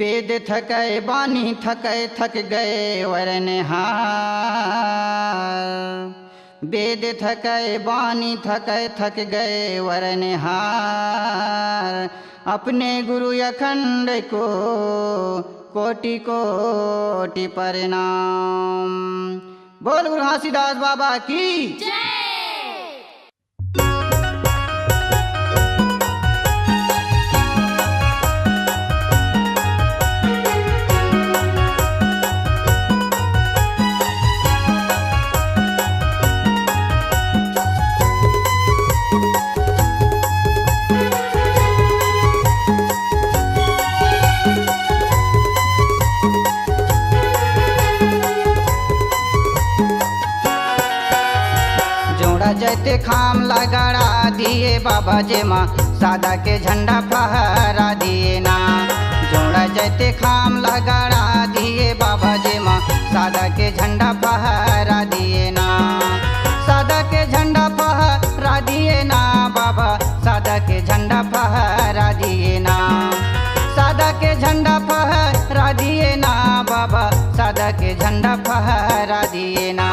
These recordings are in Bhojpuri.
वेद थकै बानी थकै थक गए वरनिहार। वेद थकै बानी थकै थक गए वरनिहार। अपने गुरु अखंड को कोटि कोटि प्रणाम। बोल गुरु घासीदास बाबा की जय। जैते खाम लगाड़ा दिए बाबा जे माँ सादा के झंडा फहरा दिए ना। जोड़ा जैते खाम लगाड़ा दिए बाबा जे माँ सादा के झंडा फहरा दिए ना। सादा के झंडा फहरा दिए ना बाबा, सादा के झंडा फहरा दिए ना। सादा के झंडा फहरा दिए ना बाबा, सादा के झंडा फहरा दिए ना।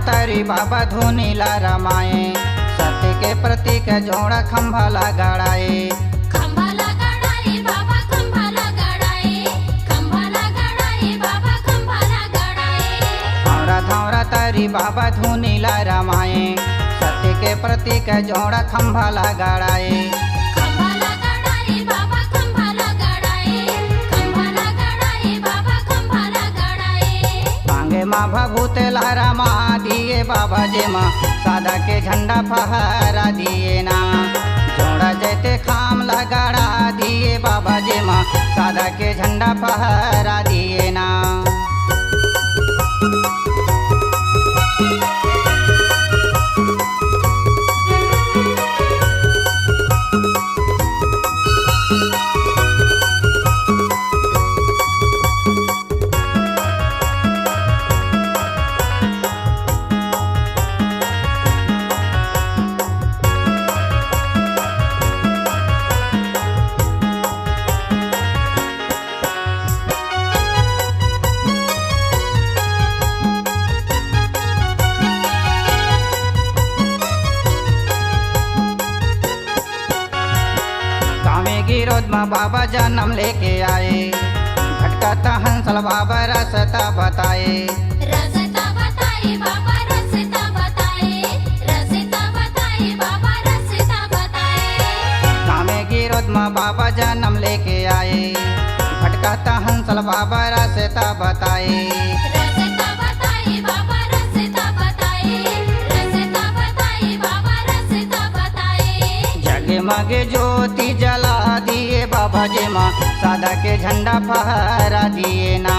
तारी बाबा धुनीला रमाए, सत्य के प्रतीक जोड़ा खंभा लगाड़ाए। खंभा लगाड़ाए बाबा खंभा लगाड़ाए, खंभा लगाड़ाए बाबा खंभा लगाड़ाए। धौरा धौरा तारी बाबा धुनीला रमाए, सत्य के प्रतीक जोड़ा खंभा लगाड़ाए। खंभा लगाड़ाए बाबा खंभा लगाड़ाए, खंभा लगाड़ाए बाबा खंभा लगाड़ाए। मांगे माँ भभूत लहरमा दिए बाबा जे माँ सादा के झंडा फहरा दिए ना। जोड़ा जैते खाम लगाड़ा दिए बाबा जे माँ सादा के झंडा फहरा दिए ना। गिरोध में बाबा जन्म लेके आए, भटकाता हंसल बाबा रास्ता बताए। रास्ता बताए बाबा रास्ता बताए, रास्ता बताए बाबा रास्ता बताए। कामे गिरोध में बाबा जन्म लेके आए, भटकाता हंसल बाबा रास्ता बताए। रास्ता बताए बाबा रास्ता बताए, रास्ता बताए बाबा रास्ता बताए। जगमग ज्योति जला दिए बाबा जे माँ सादा के झंडा फहरा दिए ना।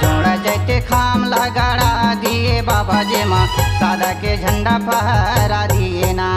जोड़ा जैते खाम लगाड़ा दिए बाबा जे माँ सादा के झंडा फहरा दिए ना।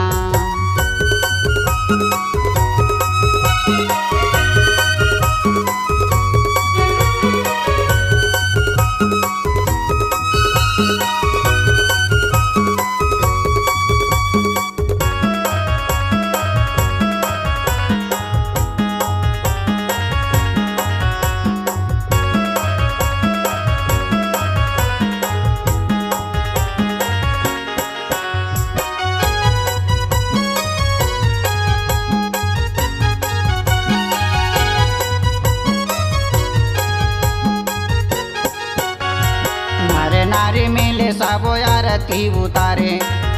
आरती उतारे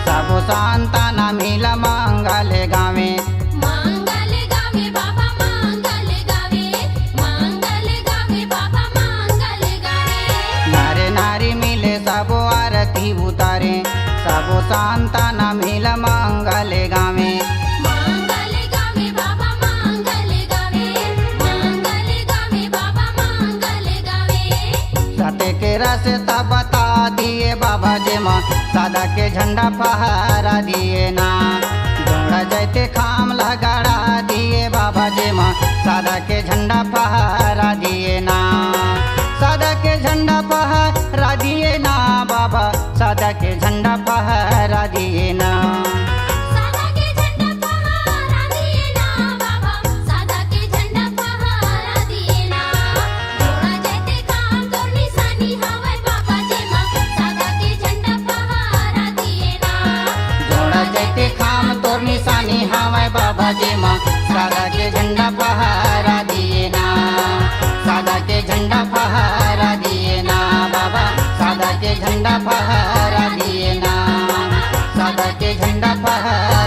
सब संताना मिल मंगल गावे मंगल गावे बाबा मंगल गावे मंगल गावे बाबा मंगल गावे नर नारी मिले सब आरती उतारे सब संताना मिल मंगल गावे मंगल गावे बाबा मंगल गावे मंगल गावे बाबा मंगल गावे सत्य के रास्ता बता दिए बाबा जे माँ सादा के झंडा फहरा दिए ना जोड़ा जैते खाम लगाड़ा दिए बाबा जे माँ सादा के झंडा फहरा दिए ना सादा के झंडा फहरा दिए ना बाबा सादा के झंडा फहरा दिए ना सादा के झंडा फहरा दिए ना बाबा सादा के झंडा फहरा दिए ना जोड़ा जैते काम तोर निशानी हवे बाबा जे माँ सादा के झंडा फहरा दिए ना जोड़ा जैते खाम तोर निशानी हवे बाबा जे माँ सादा के झंडा फहरा दिए ना सादा के झंडा फहरा दिए ना बाबा सादा के झंडा फहरा दिए ना सादा के झंडा फहरा